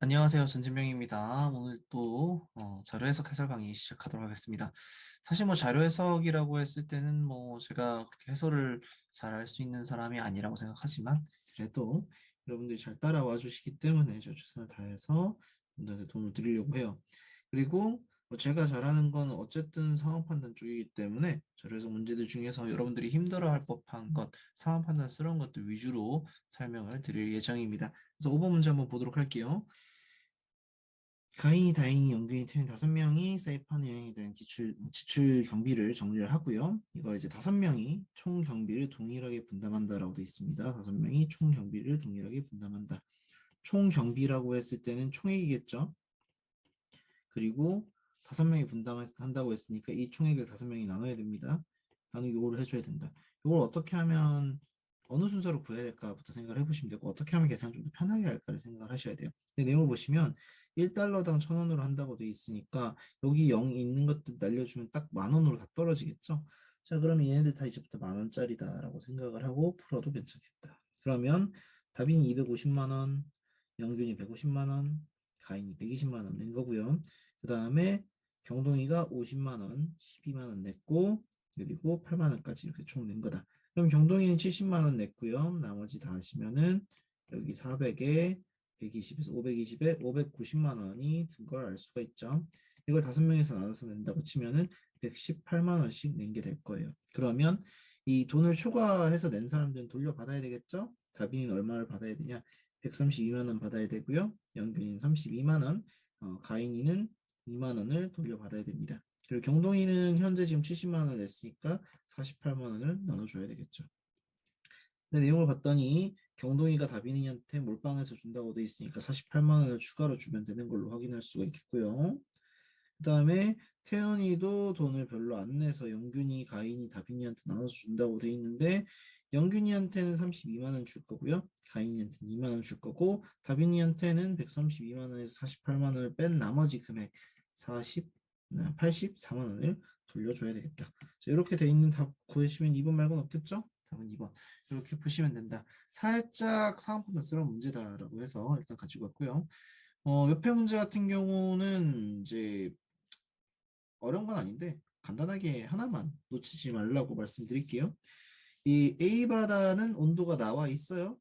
안녕하세요. 전진명입니다. 오늘 또 자료 해석 해설 강의 시작하도록 하겠습니다. 사실 뭐 자료 해석이라고 했을 때는 뭐 제가 그렇게 해설을 잘 할 수 있는 사람이 아니라고 생각하지만 그래도 여러분들이 잘 따라와 주시기 때문에 제가 최선을 다해서 여러분들한테 도움을 드리려고 해요. 그리고 뭐 제가 잘하는 건 어쨌든 상황 판단 쪽이기 때문에 자료 해석 문제들 중에서 여러분들이 힘들어할 법한 것, 상황 판단스러운 것들 위주로 설명을 드릴 예정입니다. 그래서 5번 문제 한번 보도록 할게요. 가인이, 다인이, 영균이, 태인 다섯 명이 사이판 여행에 대한 지출 경비를 정리를 하고요. 이걸 이제 다섯 명이 총 경비를 동일하게 분담한다라고 되어 있습니다. 다섯 명이 총 경비를 동일하게 분담한다. 총 경비라고 했을 때는 총액이겠죠. 그리고 다섯 명이 분담한다고 했으니까 이 총액을 다섯 명이 나눠야 됩니다. 나누기 5를 해줘야 된다. 이걸 어떻게 하면 어느 순서로 구해야 될까부터 생각을 해보시면 되고 어떻게 하면 계산을 좀 더 편하게 할까를 생각을 하셔야 돼요. 근데 내용을 보시면 1달러당 1,000원으로 한다고 돼 있으니까 여기 0 있는 것들 날려주면 딱 10,000원으로 다 떨어지겠죠. 자, 그러면 얘네들 다 이제부터 10,000원짜리다라고 생각을 하고 풀어도 괜찮겠다. 그러면 답이 250만 원, 영균이 150만 원, 가인이 120만 원 낸 거고요. 그 다음에 경동이가 50만 원, 12만 원 냈고 그리고 8만 원까지 이렇게 총 낸 거다. 그럼 경동이는 70만 원 냈고요. 나머지 다 하시면은 여기 400에 120에서 520에 590만 원이 든 걸 알 수가 있죠. 이걸 다섯 명에서 나눠서 낸다고 치면은 118만 원씩 낸 게 될 거예요. 그러면 이 돈을 초과해서 낸 사람들은 돌려받아야 되겠죠? 다빈이는 얼마를 받아야 되냐? 132만 원 받아야 되고요. 영균이는 32만 원, 가인이는 2만 원을 돌려받아야 됩니다. 그리고 경동이는 현재 지금 70만 원을 냈으니까 48만 원을 나눠줘야 되겠죠. 근데 내용을 봤더니 경동이가 다빈이한테 몰빵해서 준다고 돼 있으니까 48만 원을 추가로 주면 되는 걸로 확인할 수가 있겠고요. 그 다음에 태연이도 돈을 별로 안 내서 영균이, 가인이, 다빈이한테 나눠서 준다고 돼 있는데 영균이한테는 32만 원 줄 거고요. 가인이한테는 2만 원 줄 거고 다빈이한테는 132만 원에서 48만 원을 뺀 나머지 금액 84만 원을 돌려줘야 되겠다. 자, 이렇게 돼 있는 답 구해주시면 2번 말고는 없겠죠? 답은 2번. 이렇게 푸시면 된다. 살짝 상황 판단스러운 문제다라고 해서 일단 가지고 왔고요. 옆에 문제 같은 경우는 이제 어려운 건 아닌데 간단하게 하나만 놓치지 말라고 말씀드릴게요. 이 A바다는 온도가 나와 있어요.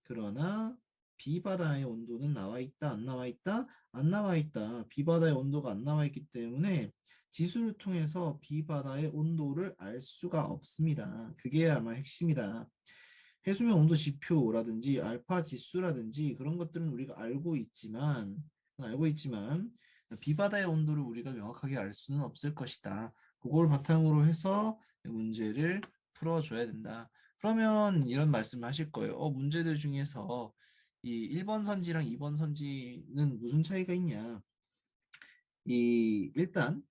그러나 B바다의 온도는 나와 있다, 안 나와 있다? 안 나와 있다. B바다의 온도가 안 나와 있기 때문에 지수를 통해서 B바다의 온도를 알 수가 없습니다. 그게 아마 핵심이다. 해수면 온도 지표라든지 알파 지수라든지 그런 것들은 우리가 알고 있지만 비바다의 온도를 우리가 명확하게 알 수는 없을 것이다. 그걸 바탕으로 해서 문제를 풀어줘야 된다. 그러면 이런 말씀을 하실 거예요. 문제들 중에서 이 1번 선지랑 2번 선지는 무슨 차이가 있냐? 일단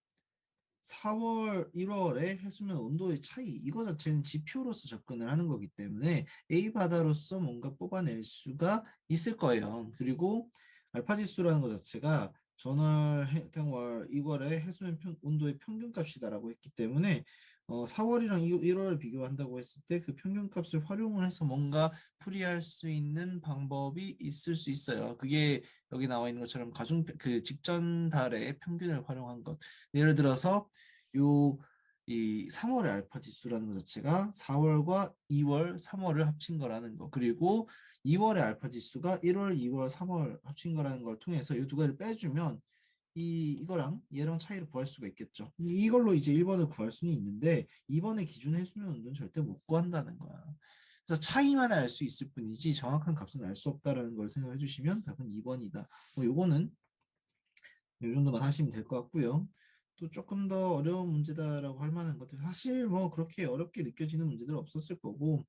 4월, 1월에 해수면 온도의 차이, 이거 자체는 지표로서 접근을 하는 거기 때문에 A바다로서 뭔가 뽑아낼 수가 있을 거예요. 그리고 알파 지수라는 것 자체가 전월, 해당월, 2월의 해수면 온도의 평균값이다라고 했기 때문에 4월이랑 1월을 비교한다고 했을 때 그 평균값을 활용을 해서 뭔가 풀이할 수 있는 방법이 있을 수 있어요. 그게 여기 나와 있는 것처럼 그 직전 달의 평균을 활용한 것. 예를 들어서 요 이 3월의 알파 지수라는 것 자체가 4월과 2월, 3월을 합친 거라는 거. 그리고 2월의 알파 지수가 1월, 2월, 3월 합친 거라는 걸 통해서 이 두 가지를 빼주면 이거랑 얘랑 차이를 구할 수가 있겠죠. 이걸로 이제 1번을 구할 수는 있는데 2번의 기준 해수면 온도는 절대 못 구한다는 거야. 그래서 차이만 알 수 있을 뿐이지 정확한 값은 알 수 없다라는 걸 생각해 주시면 답은 2번이다. 요거는 이 정도만 하시면 될 것 같고요. 또 조금 더 어려운 문제다라고 할 만한 것들 사실 뭐 그렇게 어렵게 느껴지는 문제들 없었을 거고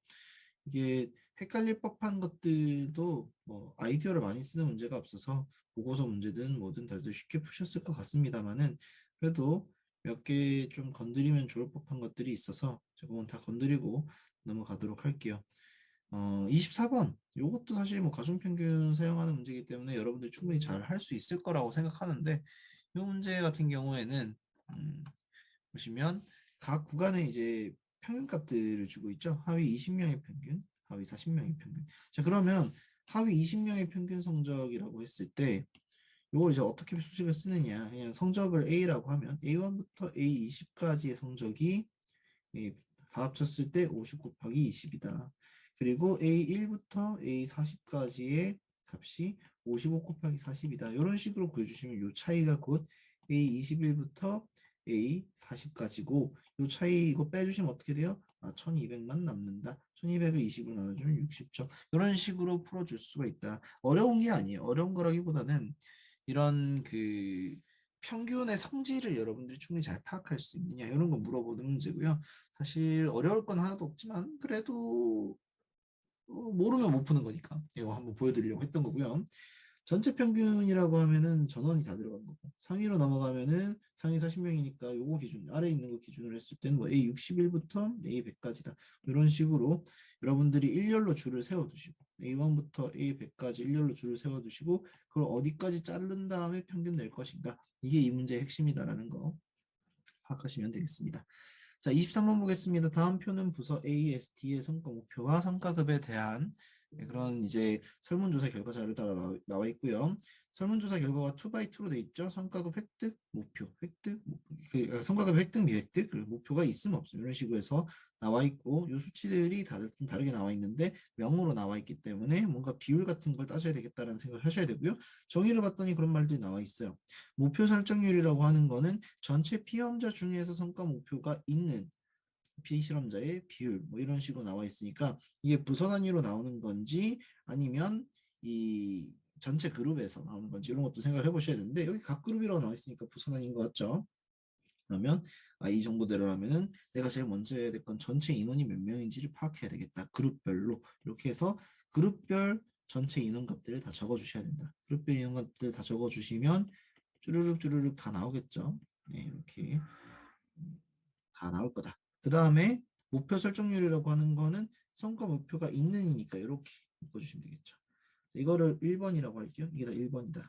이게 헷갈릴 법한 것들도 뭐 아이디어를 많이 쓰는 문제가 없어서 보고서 문제든 뭐든 다들 쉽게 푸셨을 것 같습니다만은 그래도 몇 개 좀 건드리면 좋을 법한 것들이 있어서 조금은 다 건드리고 넘어가도록 할게요. 24번. 이것도 사실 뭐 가중평균 사용하는 문제이기 때문에 여러분들 충분히 잘 할 수 있을 거라고 생각하는데 이 문제 같은 경우에는 보시면 각 구간에 이제 평균값들을 주고 있죠. 하위 20명의 평균, 하위 40명의 평균. 자, 그러면 하위 20명의 평균 성적이라고 했을 때 이걸 이제 어떻게 수식을 쓰느냐. 그냥 성적을 A라고 하면 A1부터 A20까지의 성적이 다 합쳤을 때 50 곱하기 20이다. 그리고 A1부터 A40까지의 값이 55 곱하기 40이다. 이런 식으로 구해주시면 이 차이가 곧 A21부터 A40까지고 이 차이 이거 빼주시면 어떻게 돼요? 1200만 남는다. 1200을 20으로 나눠주면 60점. 이런 식으로 풀어줄 수가 있다. 어려운 게 아니에요. 어려운 거라기보다는 이런 그 평균의 성질을 여러분들이 충분히 잘 파악할 수 있느냐 이런 거 물어보는 문제고요. 사실 어려울 건 하나도 없지만 그래도 모르면 못 푸는 거니까 이거 한번 보여드리려고 했던 거고요. 전체 평균이라고 하면은 전원이 다 들어간 거고 상위로 넘어가면은 상위 40명이니까 요거 기준 아래 있는 거 기준으로 했을 때는 뭐 A61부터 A100까지다 이런 식으로 여러분들이 일렬로 줄을 세워두시고 A1부터 A100까지 일렬로 줄을 세워두시고 그걸 어디까지 자른 다음에 평균 낼 것인가 이게 이 문제의 핵심이다라는 거 파악하시면 되겠습니다. 자, 23번 보겠습니다. 다음 표는 부서 AST의 성과 목표와 성과급에 대한 그런 이제 설문조사 결과 자료가 나와 있고요. 설문조사 결과가 2x2로 돼 있죠. 성과급 획득, 목표, 획득, 성과급 획득, 미획득, 그리고 목표가 있음 없음 이런 식으로 해서 나와 있고 이 수치들이 다들 좀 다르게 나와 있는데 명으로 나와 있기 때문에 뭔가 비율 같은 걸 따져야 되겠다라는 생각을 하셔야 되고요. 정의를 봤더니 그런 말들이 나와 있어요. 목표 설정률이라고 하는 거는 전체 피험자 중에서 성과 목표가 있는 피실험자의 비율 뭐 이런 식으로 나와 있으니까 이게 부서 단위로 나오는 건지 아니면 이 전체 그룹에서 나오는 건지 이런 것도 생각을 해보셔야 되는데 여기 각 그룹이라고 나와 있으니까 부서 단위인 것 같죠? 그러면 이 정도대로라면은 내가 제일 먼저 해야 될 건 전체 인원이 몇 명인지를 파악해야 되겠다. 그룹별로 이렇게 해서 그룹별 전체 인원값들을 다 적어주셔야 된다. 그룹별 인원값들 다 적어주시면 쭈루룩 쭈루룩 다 나오겠죠. 네, 이렇게 다 나올 거다. 그 다음에 목표 설정률이라고 하는 거는 성과 목표가 있는이니까 이렇게 묶어주시면 되겠죠. 이거를 1번이라고 할게요. 이게 다 1번이다.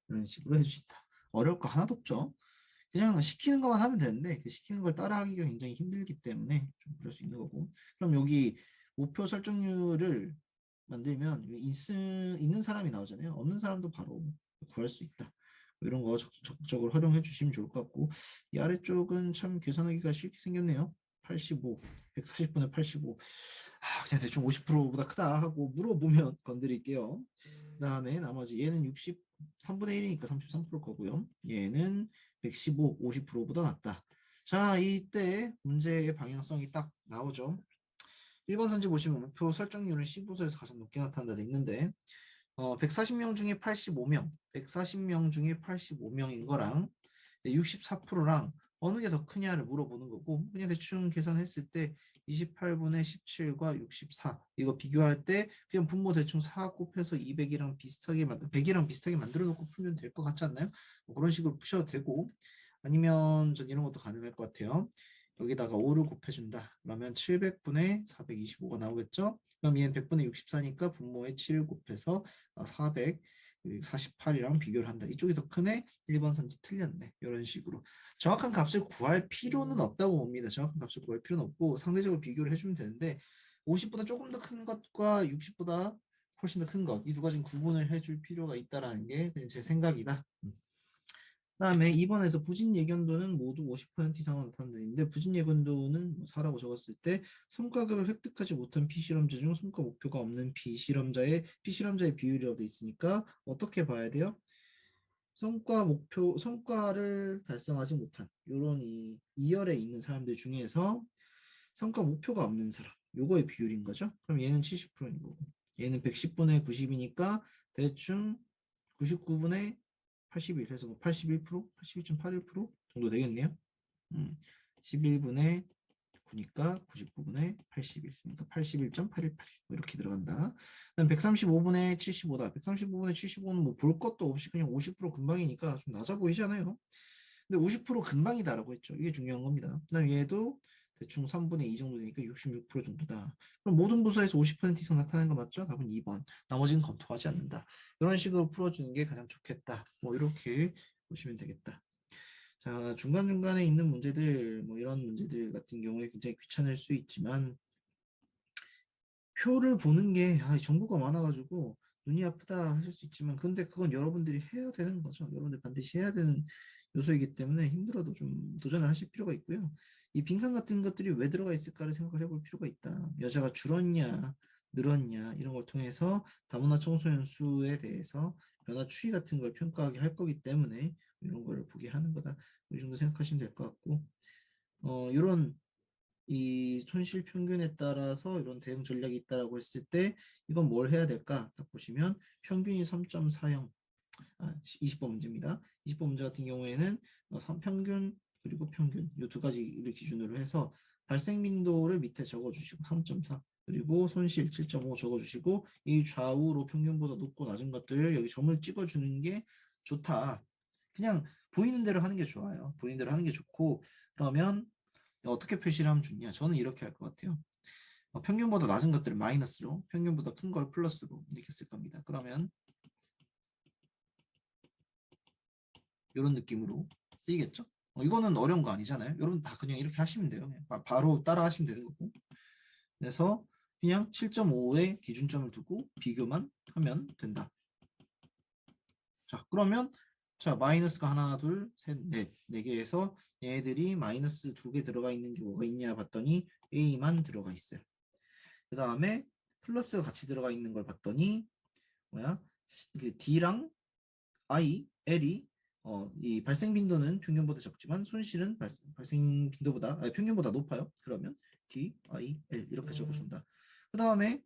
이런 식으로 해주신다. 어려울 거 하나도 없죠. 그냥 시키는 것만 하면 되는데 그 시키는 걸 따라하기가 굉장히 힘들기 때문에 좀 그럴 수 있는 거고. 그럼 여기 목표 설정률을 만들면 있는 사람이 나오잖아요. 없는 사람도 바로 구할 수 있다. 이런 거 적극적으로 활용해 주시면 좋을 것 같고 이 아래쪽은 참 계산하기가 쉽게 생겼네요. 85, 140분의 85. 그냥 대충 50%보다 크다 하고 물어보면 건드릴게요. 그다음에 나머지 얘는 63분의 1이니까 33% 거고요. 얘는 115, 50%보다 낫다. 자, 이때 문제의 방향성이 딱 나오죠. 1번 선지 보시면 목표 설정률은 15소에서 가장 높게 나타난다 돼 있는데 140명 중에 85명, 140명 중에 85명인 거랑 64%랑 어느 게 더 크냐를 물어보는 거고 그냥 대충 계산했을 때 28분의 17과 64 이거 비교할 때 그냥 분모 대충 4 곱해서 200이랑 비슷하게 100이랑 비슷하게 만들어 놓고 풀면 될 것 같지 않나요? 뭐 그런 식으로 푸셔도 되고 아니면 전 이런 것도 가능할 것 같아요. 여기다가 5를 곱해준다. 그러면 700분의 425가 나오겠죠? 그럼 얘는 100분의 64니까 분모에 7을 곱해서 448이랑 비교를 한다. 이쪽이 더 크네? 1번 선지 틀렸네. 이런 식으로. 정확한 값을 구할 필요는 없다고 봅니다. 정확한 값을 구할 필요는 없고 상대적으로 비교를 해주면 되는데 50보다 조금 더 큰 것과 60보다 훨씬 더 큰 것, 이 두 가지는 구분을 해줄 필요가 있다라는 게 그냥 제 생각이다. 그다음에 2번에서 부진 예견도는 모두 50% 이상으로 나타난다는데 부진 예견도는 4라고 적었을 때 성과급을 획득하지 못한 피실험자 중 성과 목표가 없는 피실험자의 비율이라고 돼 있으니까 어떻게 봐야 돼요? 성과를 달성하지 못한 요런 이 2열에 있는 사람들 중에서 성과 목표가 없는 사람 요거의 비율인 거죠. 그럼 얘는 70%인 거고 얘는 110분의 90이니까 대충 99분의 81 해서 뭐 81%, 81.81% 정도 되겠네요. 11분의 9니까 99분의 81, 그러니까 81.818 이렇게 들어간다. 그다음 135분의 75다. 135분의 75는 뭐 볼 것도 없이 그냥 50% 금방이니까 좀 낮아 보이잖아요. 근데 50% 금방이다라고 했죠. 이게 중요한 겁니다. 그다음 얘도 대충 3분의 2 정도 되니까 66% 정도다. 그럼 모든 부서에서 50% 이상 나타나는 거 맞죠? 답은 2번. 나머지는 검토하지 않는다. 이런 식으로 풀어주는 게 가장 좋겠다. 뭐 이렇게 보시면 되겠다. 자, 중간중간에 있는 문제들, 뭐 이런 문제들 같은 경우에 굉장히 귀찮을 수 있지만 표를 보는 게 정보가 많아가지고 눈이 아프다 하실 수 있지만 근데 그건 여러분들이 해야 되는 거죠. 여러분들 반드시 해야 되는 요소이기 때문에 힘들어도 좀 도전을 하실 필요가 있고요. 이 빈칸 같은 것들이 왜 들어가 있을까를 생각을 해볼 필요가 있다. 여자가 줄었냐 늘었냐 이런 걸 통해서 다문화 청소년 수에 대해서 변화 추이 같은 걸 평가하게 할 거기 때문에 이런 걸 보게 하는 거다. 이 정도 생각하시면 될 것 같고 이런 이 손실 평균에 따라서 이런 대응 전략이 있다라고 했을 때 이건 뭘 해야 될까? 딱 보시면 평균이 3.40 20번 문제입니다. 20번 문제 같은 경우에는 평균 그리고 평균 이 두 가지를 기준으로 해서 발생 빈도를 밑에 적어주시고 3.4 그리고 손실 7.5 적어주시고 이 좌우로 평균보다 높고 낮은 것들 여기 점을 찍어주는 게 좋다. 그냥 보이는 대로 하는 게 좋아요. 보이는 대로 하는 게 좋고 그러면 어떻게 표시를 하면 좋냐? 저는 이렇게 할 것 같아요. 평균보다 낮은 것들을 마이너스로, 평균보다 큰 걸 플러스로 이렇게 쓸 겁니다. 그러면 이런 느낌으로 쓰이겠죠? 이거는 어려운 거 아니잖아요. 여러분 다 그냥 이렇게 하시면 돼요. 그냥 바로 따라 하시면 되는 거고. 그래서 그냥 7.5에 기준점을 두고 비교만 하면 된다. 자, 그러면 자 마이너스가 하나, 둘, 셋, 넷, 네 개에서 얘들이 마이너스 두 개 들어가 있는 게 뭐가 있냐 봤더니 A만 들어가 있어요. 그 다음에 플러스가 같이 들어가 있는 걸 봤더니 뭐야? 그 D랑 I, L이 이 발생 빈도는 평균보다 적지만 손실은 발생 빈도보다 평균보다 높아요. 그러면 D, I, L 이렇게 적어준다. 그 다음에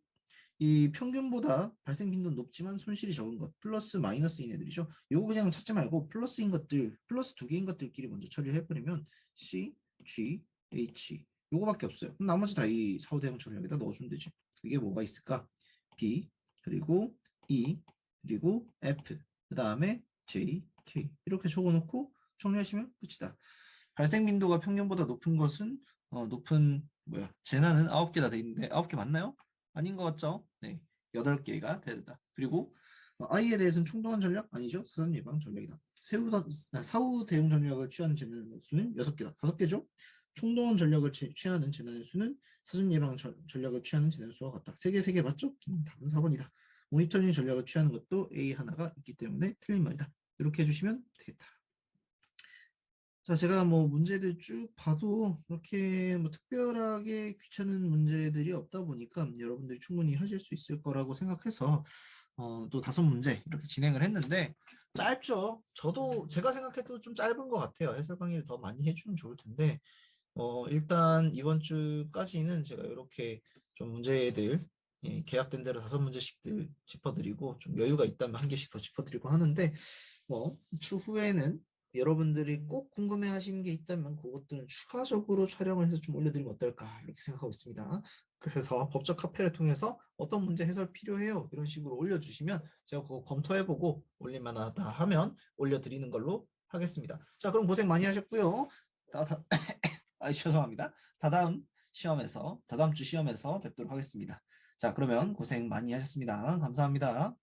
이 평균보다 발생 빈도는 높지만 손실이 적은 것 플러스 마이너스인 애들이죠. 이거 그냥 찾지 말고 플러스인 것들 플러스 두 개인 것들끼리 먼저 처리를 해버리면 C, G, H 요거밖에 없어요. 그럼 나머지 다 이 사후 대응 전략에다 넣어주면 되지. 그게 뭐가 있을까? B 그리고 E 그리고 F 그 다음에 J, K 이렇게 적어놓고 정리하시면 끝이다. 발생 빈도가 평균보다 높은 것은 높은 재난은 9개다 돼 있는데 9개 맞나요? 아닌 것 같죠? 네, 8개가 되다. 그리고 I에 대해서는 총동원 전략 아니죠? 사전 예방 전략이다. 사후 대응 전략을 취하는 재난의 수는 6개다. 5개죠? 총동원 전략을 취하는 재난의 수는 사전 예방 전략을 취하는 재난의 수와 같다. 3개 맞죠? 답은 4번이다. 모니터링 전략을 취하는 것도 A 하나가 있기 때문에 틀린 말이다. 이렇게 해주시면 되겠다. 자, 제가 뭐 문제들 쭉 봐도 그렇게 뭐 특별하게 귀찮은 문제들이 없다 보니까 여러분들이 충분히 하실 수 있을 거라고 생각해서 또 5문제 이렇게 진행을 했는데 짧죠. 저도 제가 생각해도 좀 짧은 것 같아요. 해설 강의를 더 많이 해주면 좋을 텐데 일단 이번 주까지는 제가 이렇게 좀 문제들 계약된 대로 5문제씩들 짚어드리고 좀 여유가 있다면 1개씩 더 짚어드리고 하는데 추후에는 여러분들이 꼭 궁금해 하시는 게 있다면 그것들은 추가적으로 촬영을 해서 좀 올려드리면 어떨까 이렇게 생각하고 있습니다. 그래서 법적 카페를 통해서 어떤 문제 해설 필요해요 이런 식으로 올려주시면 제가 그거 검토해보고 올릴만하다 하면 올려드리는 걸로 하겠습니다. 자, 그럼 고생 많이 하셨고요. 죄송합니다. 다다음 주 시험에서 뵙도록 하겠습니다. 자, 그러면 고생 많이 하셨습니다. 감사합니다.